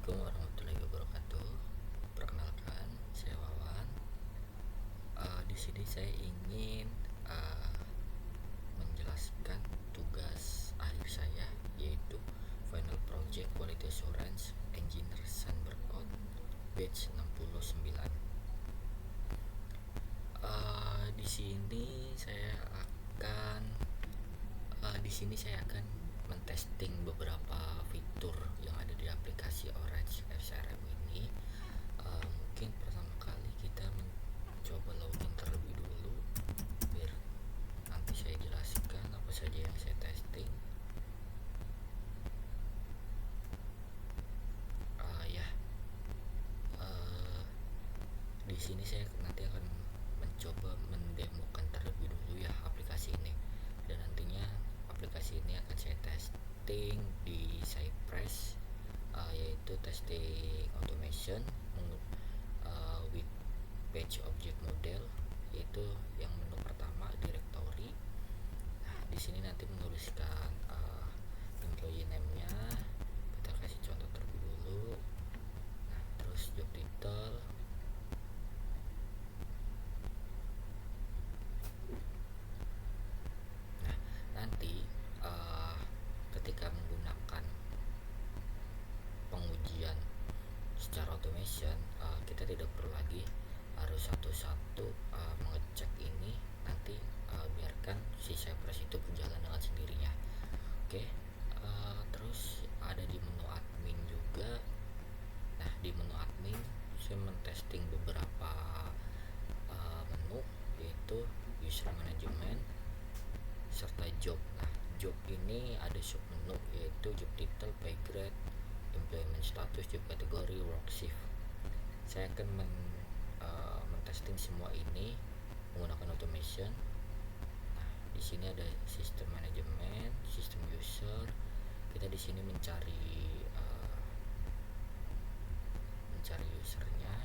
Assalamualaikum warahmatullahi wabarakatuh. Perkenalkan, saya Wawan. Di sini saya ingin uh, menjelaskan tugas akhir saya, yaitu Final Project Quality Assurance Engineer Sunbercon batch 69. Di sini saya akan mentesting beberapa fitur yang ada di aplikasi Orange FSRM ini. Mungkin pertama kali kita mencoba login terlebih dulu, biar nanti saya jelaskan apa saja yang saya testing. Di sini saya nanti akan mencoba mendemokan terlebih dulu ya aplikasi ini, dan nantinya aplikasi ini akan saya testing di Cypress, yaitu testing automation with batch object model, yaitu yang menu pertama directory. Nah, di sini nanti menuliskan employee name-nya, kita kasih contoh terlebih dulu. Nah, terus job title. Nanti ketika menggunakan pengujian secara automation, kita tidak perlu lagi harus satu-satu mengecek ini. Nanti biarkan si Cypress itu berjalan dengan sendirinya. Oke. Terus ada di menu admin juga. Nah, di menu admin saya mentesting beberapa menu, yaitu user management serta job. Nah, job ini ada sub menu, yaitu job title, pay grade, employment status, job kategori, work shift. Saya akan mentesting semua ini menggunakan automation. Nah, di sini ada sistem manajemen, sistem user. Kita di sini mencari usernya.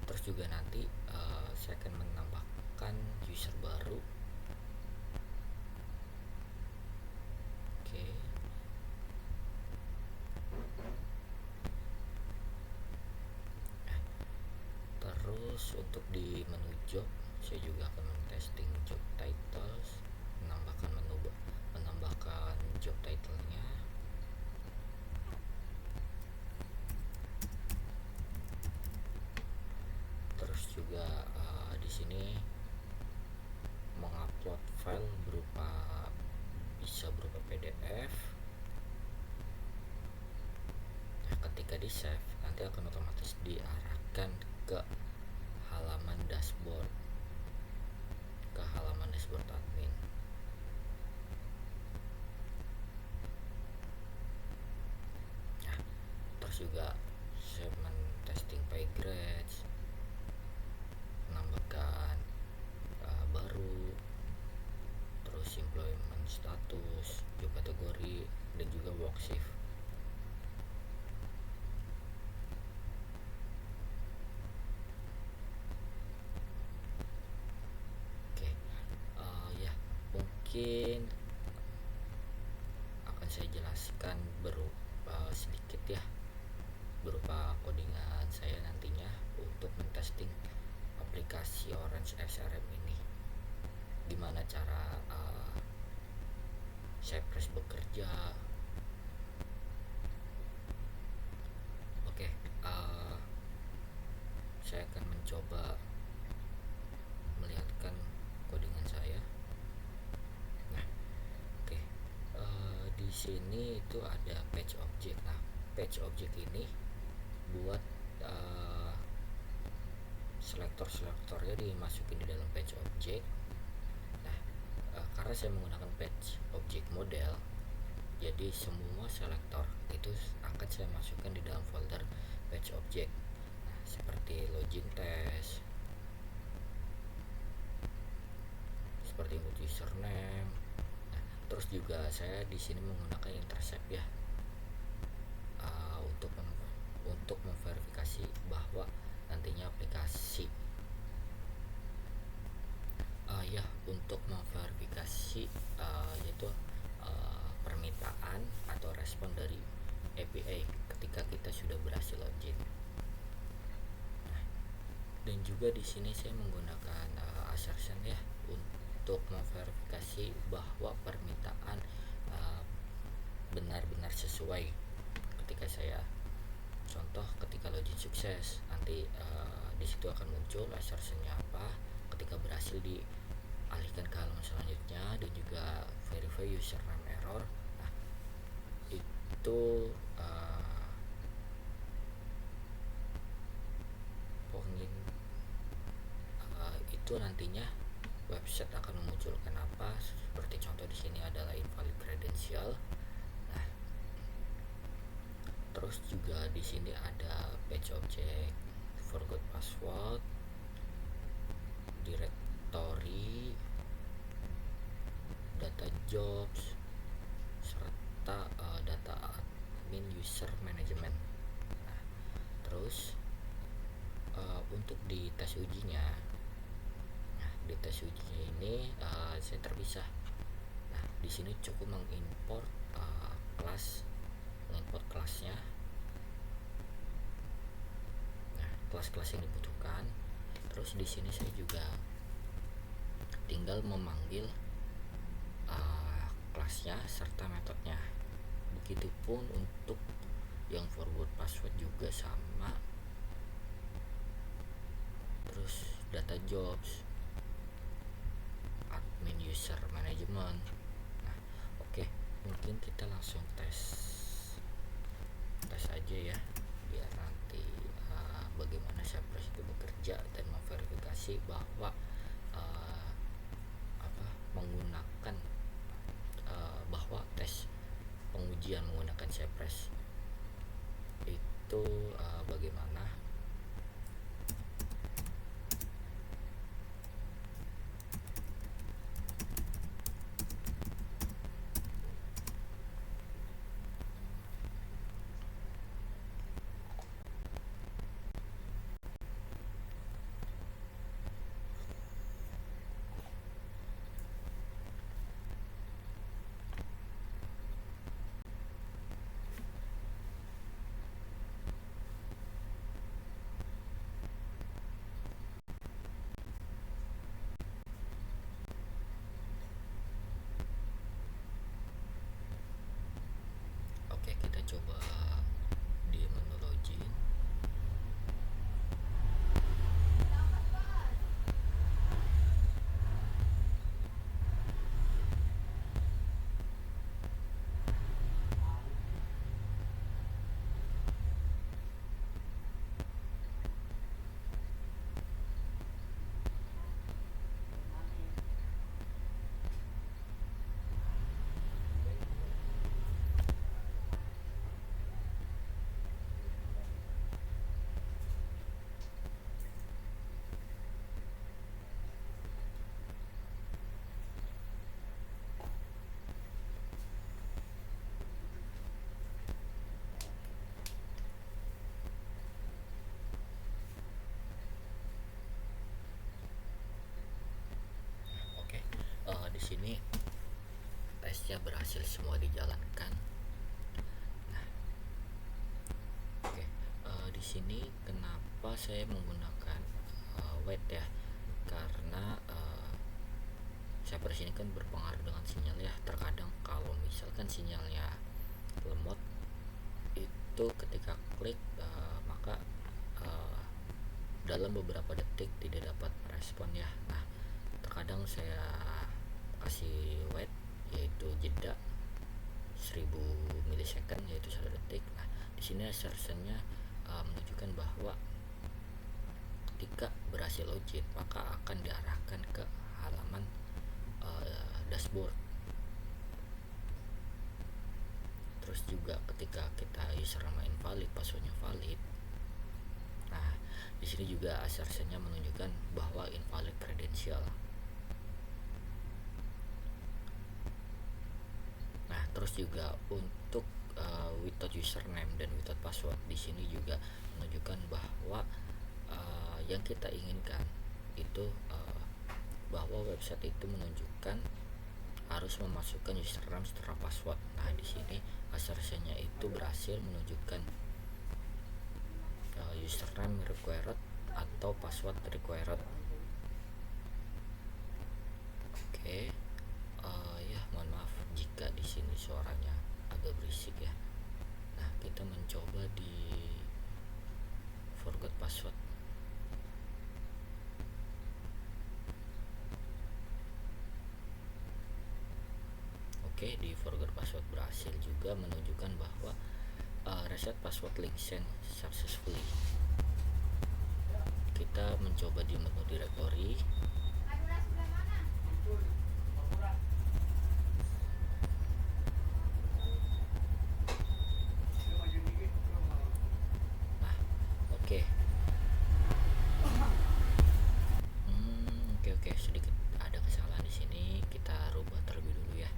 Terus juga nanti saya akan menambahkan user baru. Oke. Terus untuk di menu job, saya juga akan men-testing job titles, menambahkan job title-nya. Terus juga di sini mengupload file bisa berupa PDF. Nah, ketika di save nanti akan otomatis diarahkan ke halaman dashboard admin. Nah, terus juga saya men-testing pay grades, menambahkan baru, terus employment status, job kategori, dan juga work shift. Oke. Ya, mungkin akan saya jelaskan sedikit ya, berupa codingan saya nantinya untuk mentesting aplikasi Orange SRM ini. Gimana cara Cypress bekerja. Oke. Saya akan mencoba melihatkan codingan saya. Nah, oke. Di sini itu ada patch object. Nah, patch object ini buat selektornya dimasukin di dalam patch object. Nah, karena saya menggunakan patch object model, jadi semua selektor itu akan saya masukkan di dalam folder patch object. Nah, seperti login test, seperti input username. Nah, terus juga saya di sini menggunakan intercept ya, untuk memverifikasi bahwa nantinya aplikasi untuk memverifikasi juga di sini saya menggunakan assertion ya untuk memverifikasi bahwa permintaan uh, benar-benar sesuai. Ketika saya contoh, ketika login sukses, nanti di situ akan muncul assertionnya apa. Ketika berhasil dialihkan ke halaman selanjutnya, dan juga verify username error. Nah, itu poin itu nantinya website akan memunculkan apa, seperti contoh di sini adalah invalid credential. Nah, terus juga di sini ada page object, forgot password, directory, data jobs, serta data admin user management. Nah, terus untuk di tes ujinya, nah di tes ujinya ini saya terpisah. Nah, di sini cukup mengimport mengimport kelasnya. Nah, kelas-kelas yang dibutuhkan. Terus di sini saya juga tinggal memanggil kelasnya serta metodenya. Begitupun untuk yang forward password juga sama. Terus data jobs, admin user management. Nah, oke, mungkin kita langsung tes aja ya, biar nanti bagaimana Cypress itu bekerja dan memverifikasi bahwa menggunakan bahwa tes pengujian menggunakan Cypress itu bagaimana. Oke, kita coba di menu login. Oke, di sini tesnya berhasil semua dijalankan. Nah, oke, di sini kenapa saya menggunakan wait ya? Karena Cypress ini kan berpengaruh dengan sinyal ya. Terkadang kalau misalkan sinyalnya lemot, itu ketika klik maka dalam beberapa detik tidak dapat respon ya. Nah, terkadang saya kasih wait, yaitu jeda 1000 milisecond, yaitu 1 detik. Nah, di sini assertionnya menunjukkan bahwa ketika berhasil login maka akan diarahkan ke halaman dashboard. Terus juga ketika kita username invalid, passwordnya valid. Nah, di sini juga assertionnya menunjukkan bahwa invalid credential. Nah, terus juga untuk without username dan without password, di sini juga menunjukkan bahwa yang kita inginkan itu bahwa website itu menunjukkan harus memasukkan username setelah password. Nah, di sini assertionnya itu berhasil menunjukkan username required atau password required. Oke, ya mohon maaf jika di sini suaranya agak berisik ya. Nah, kita mencoba di forgot password. Oke, di forgot password berhasil juga menunjukkan bahwa reset password link sent successfully. Kita mencoba di menu directory. Nah, oke. Oke, sedikit ada kesalahan di sini. Kita rubah terlebih dulu ya.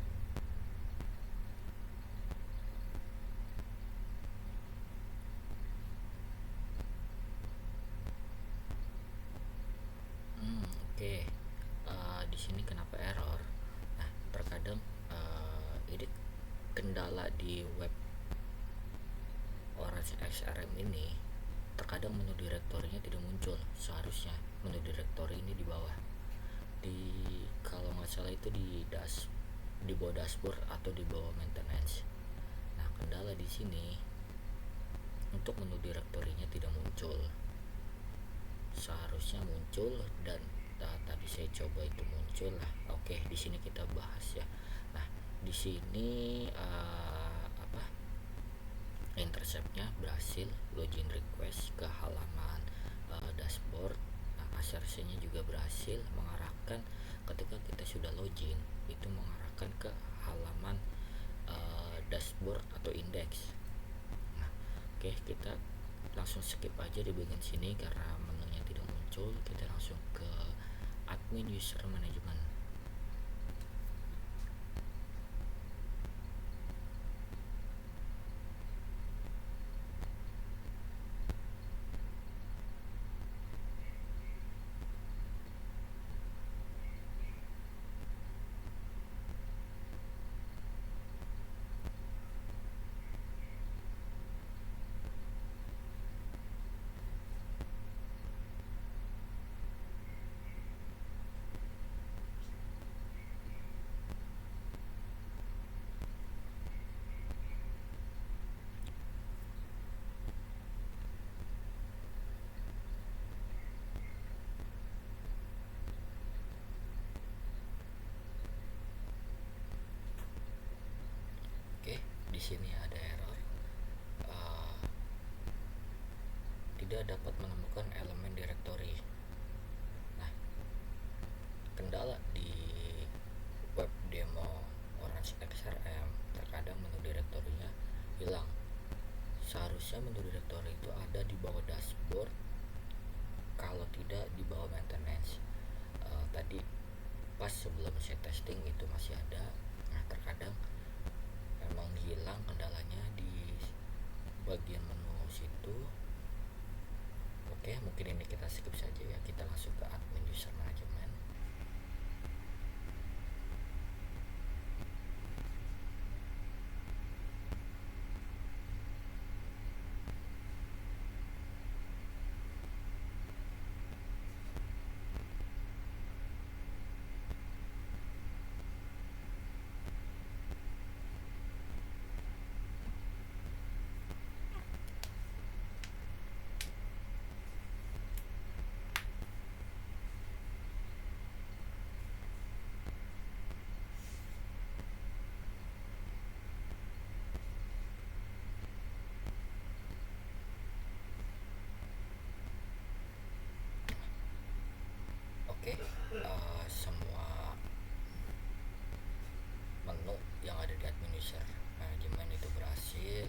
Oke. Di sini kenapa error? Nah, terkadang ini kendala di web Orange XRM ini. Terkadang menu direktorinya tidak muncul. Seharusnya menu direktori ini di bawah. Kalau nggak salah itu di bawah dashboard atau di bawah maintenance. Nah, kendala di sini untuk menu direktorinya tidak muncul. Seharusnya muncul dan tadi saya coba itu muncul lah. Oke, di sini kita bahas ya. Nah, di sini interceptnya berhasil, login request ke halaman dashboard. Nah, assertionnya juga berhasil mengarahkan ketika kita sudah login itu mengarahkan ke halaman dashboard atau index. Nah, oke, kita langsung skip aja di bagian sini karena menunya tidak muncul. Kita langsung ke admin user management. Oke, di sini ada error. Tidak dapat menemukan elemen directory. Nah, kendala di web demo Orange XRM terkadang menu direktorinya hilang. Seharusnya menu direktori itu ada di bawah dashboard, kalau tidak di bawah maintenance. Tadi pas sebelum saya testing itu masih ada. Nah, terkadang memang hilang kendalanya di bagian menu situ. Oke, mungkin ini kita skip saja ya. Kita langsung ke admin user management. Oke, semua menu yang ada di admin user manajemen itu berhasil.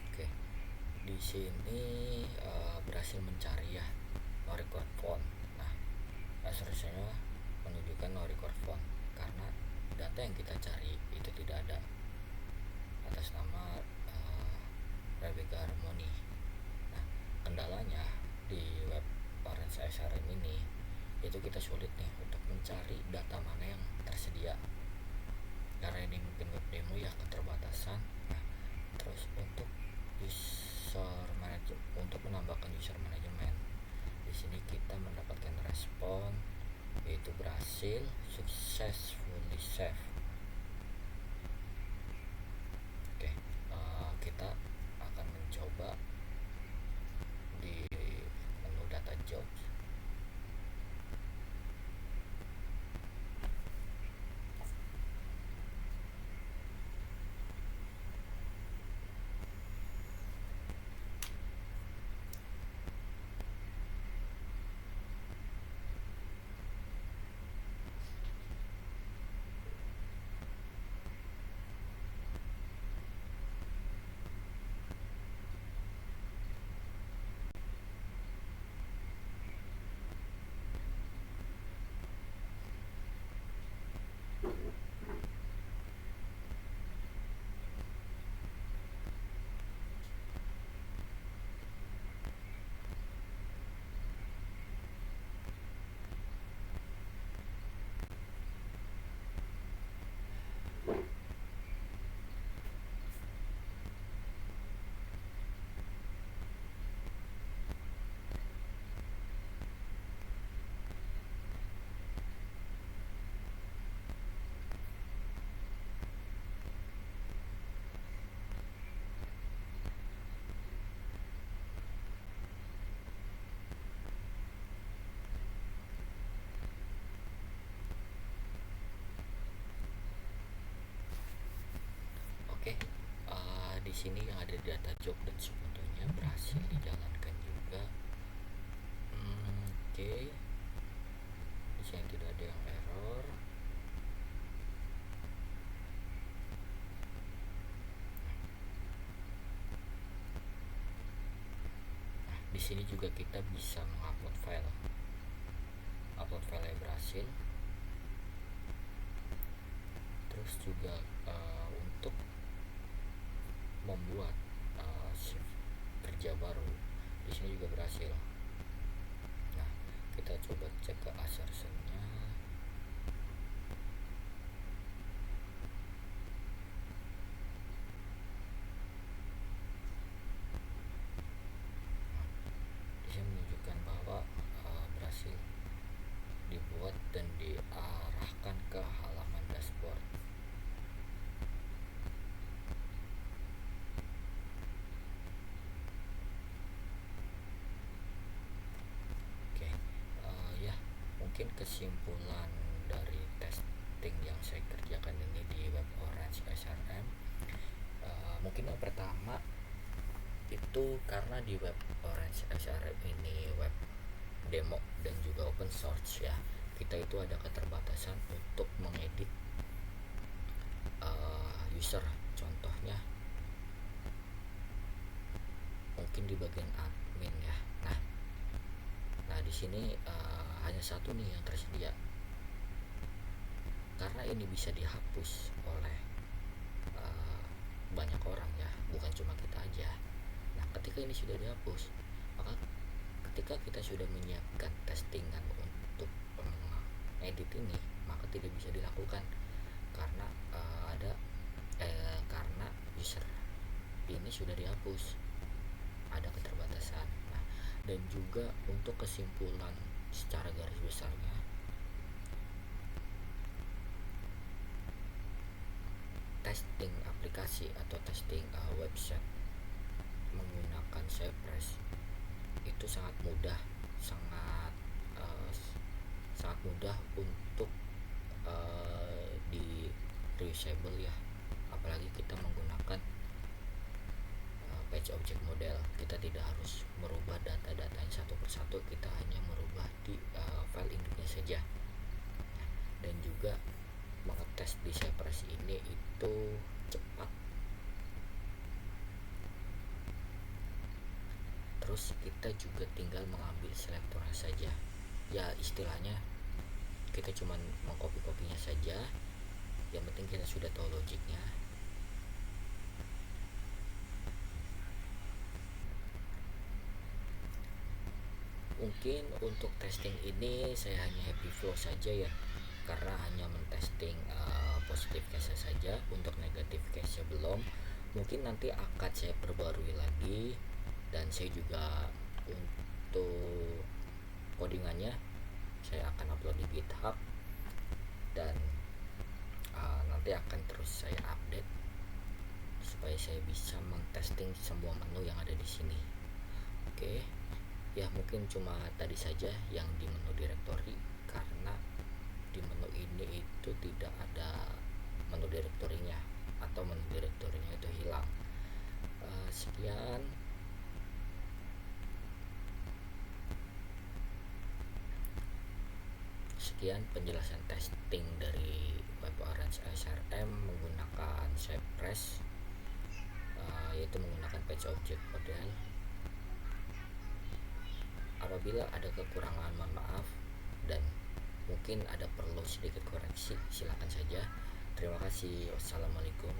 Oke, di sini berhasil mencari ya no record phone. Nah, seharusnya menunjukkan no record phone karena data yang kita cari itu tidak ada atas nama Rebecca Harmony. Nah, kendalanya di web Orange XRM ini itu kita sulit nih untuk mencari data mana yang tersedia karena ini mungkin web demo ya keterbatasan. Nah, terus untuk user manager, untuk menambahkan user management. Di sini kita mendapatkan respon yaitu berhasil, successfully save. Oke, kita akan mencoba di menu data jobs. Oke, di sini yang ada data job dan sebetulnya berhasil dijalankan juga. Oke, di sini tidak ada yang error. Nah, di sini juga kita bisa mengupload file. Upload file yang berhasil. Terus juga untuk membuat shift kerja baru di sini juga berhasil. Nah, kita coba cek ke assertion-nya. Nah, di sini menunjukkan bahwa berhasil dibuat dan diarahkan ke halaman dashboard. Mungkin kesimpulan dari testing yang saya kerjakan ini di web Orange SRM, mungkin yang pertama itu karena di web Orange SRM ini web demo dan juga open source ya, kita itu ada keterbatasan untuk mengedit user. Contohnya mungkin di bagian admin ya. Nah di sini hanya satu nih yang tersedia, karena ini bisa dihapus oleh banyak orang ya, bukan cuma kita aja. Nah ketika ini sudah dihapus, maka ketika kita sudah menyiapkan testingan untuk edit ini, maka tidak bisa dilakukan karena karena user ini sudah dihapus, ada keterbatasan. Nah, dan juga untuk kesimpulan secara garis besarnya, testing aplikasi atau testing website menggunakan Cypress itu sangat mudah, sangat mudah untuk di reusable ya, apalagi kita menggunakan page object model. Kita tidak harus merubah data-datanya satu persatu, kita hanya merubah di file induknya saja. Dan juga mengetes di Cypress ini itu cepat. Terus kita juga tinggal mengambil selektornya saja ya, istilahnya kita cuma mengcopy-copynya saja, yang penting kita sudah tahu logiknya. Mungkin untuk testing ini saya hanya happy flow saja ya, karena hanya mentesting positive case saja, untuk negatif case belum. Mungkin nanti akan saya perbarui lagi, dan saya juga untuk codingannya saya akan upload di GitHub, dan nanti akan terus saya update supaya saya bisa mentesting semua menu yang ada di sini. Oke, ya mungkin cuma tadi saja yang di menu directory, karena di menu ini itu tidak ada menu direktorinya, atau menu direktorinya itu hilang. Sekian. Sekian penjelasan testing dari WebOrange SRM menggunakan Cypress, yaitu menggunakan Patch Object Model. Apabila ada kekurangan, mohon maaf, dan mungkin ada perlu sedikit koreksi, silakan saja. Terima kasih. Wassalamualaikum